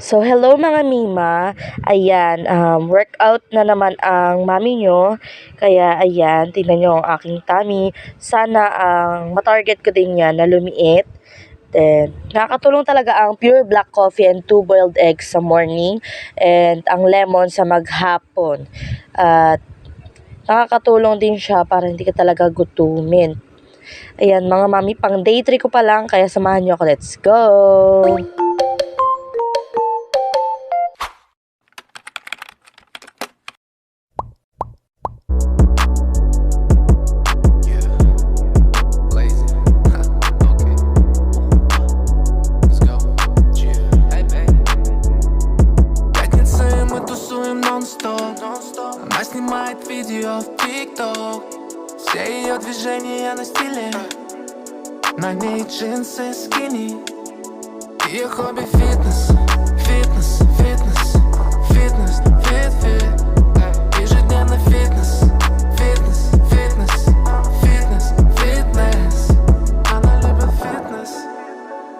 So, hello mga Mima. Ayan, workout na naman ang mami nyo. Kaya, ayan, tingnan nyo ang aking tummy. Sana matarget ko din yan na lumiit. Then, nakakatulong talaga ang pure black coffee and 2 boiled eggs sa morning. And ang lemon sa maghapon. At nakakatulong din siya para hindi ka talaga gutumin. Ayan, mga mami, pang day 3 ko pa lang. Kaya samahan nyo ako. Let's go! Она снимает видео в ТикТок. Все ее движения на стиле. На ней джинсы, скини. Ее хобби фитнес, фитнес, фитнес, фитнес, фит-фит. Ежедневно фитнес, фитнес, фитнес, фитнес, фитнес. Она любит фитнес,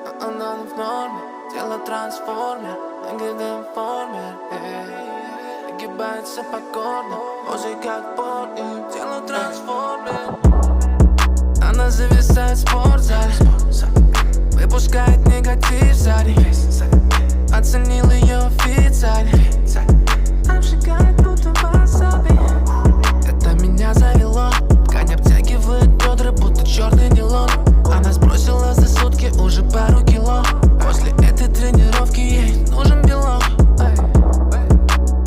а она не в норме. Тело трансформер, эгоидем в форме. Нагибается покорно, позже как порно. Тело трансформер. Она зависает в спортзале, выпускает негатив за день. Оценил ее официально, обжигает будто васаби. Это меня завело. Ткань обтягивает бедра, будто черный нейлон. Она сбросила за сутки уже пару кило. После этой тренировки ей нужен белок.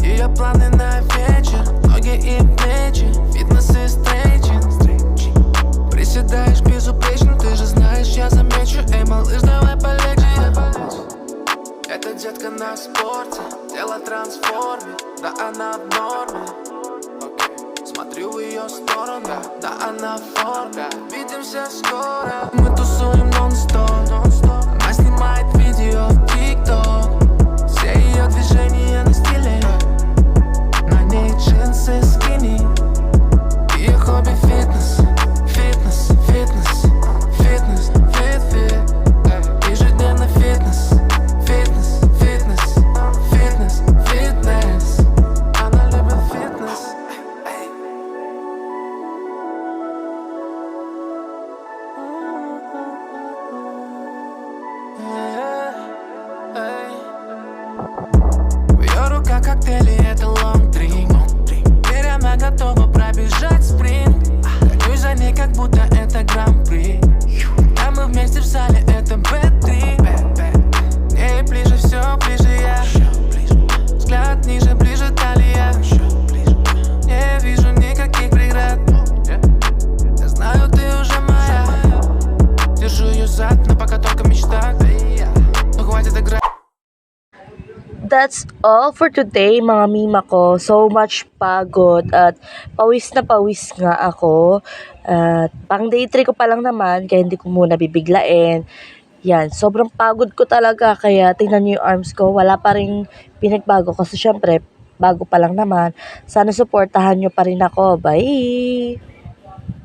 Ее планы на вечер, ноги и плечи, фитнес и стрейчинг. Приседаешь безупречно, ты же знаешь, я замечу. Эй, малыш, давай полегче. Эта детка на спорте, тело трансформит. Да, она в норме. Смотрю в ее сторону, да, она в форме. Видимся скоро. Мы тусуем нон-стоп. Она снимает видео в ТикТок. Все ее движения на стиле. На ней джинсы, скини. Ее хобби фитнес, фитнес, фитнес, фитнес, фит-фит. Ежедневно фитнес, фитнес, фитнес, фитнес, фитнес. Она любит фитнес. В ее руках коктейли, это лонг-дринк. Теперь она готова пробежать спринт. Гонюсь за ней, как будто это гран-при. А мы вместе в зале, это Б3. Ей ближе, все ближе я. Взгляд ниже, ближе талия. Не вижу никаких преград. Я знаю, ты уже моя. Держу ее зад, но пока только мечта. Ну хватит играть. That's all for today mga Mima ko. So much pagod at pawis na pawis nga ako. At pang day 3 ko pa lang naman kaya hindi ko muna bibiglain. Yan, sobrang pagod ko talaga kaya tingnan niyo yung arms ko. Wala pa rin pinagbago kasi syempre bago pa lang naman. Sana suportahan niyo pa rin ako. Bye!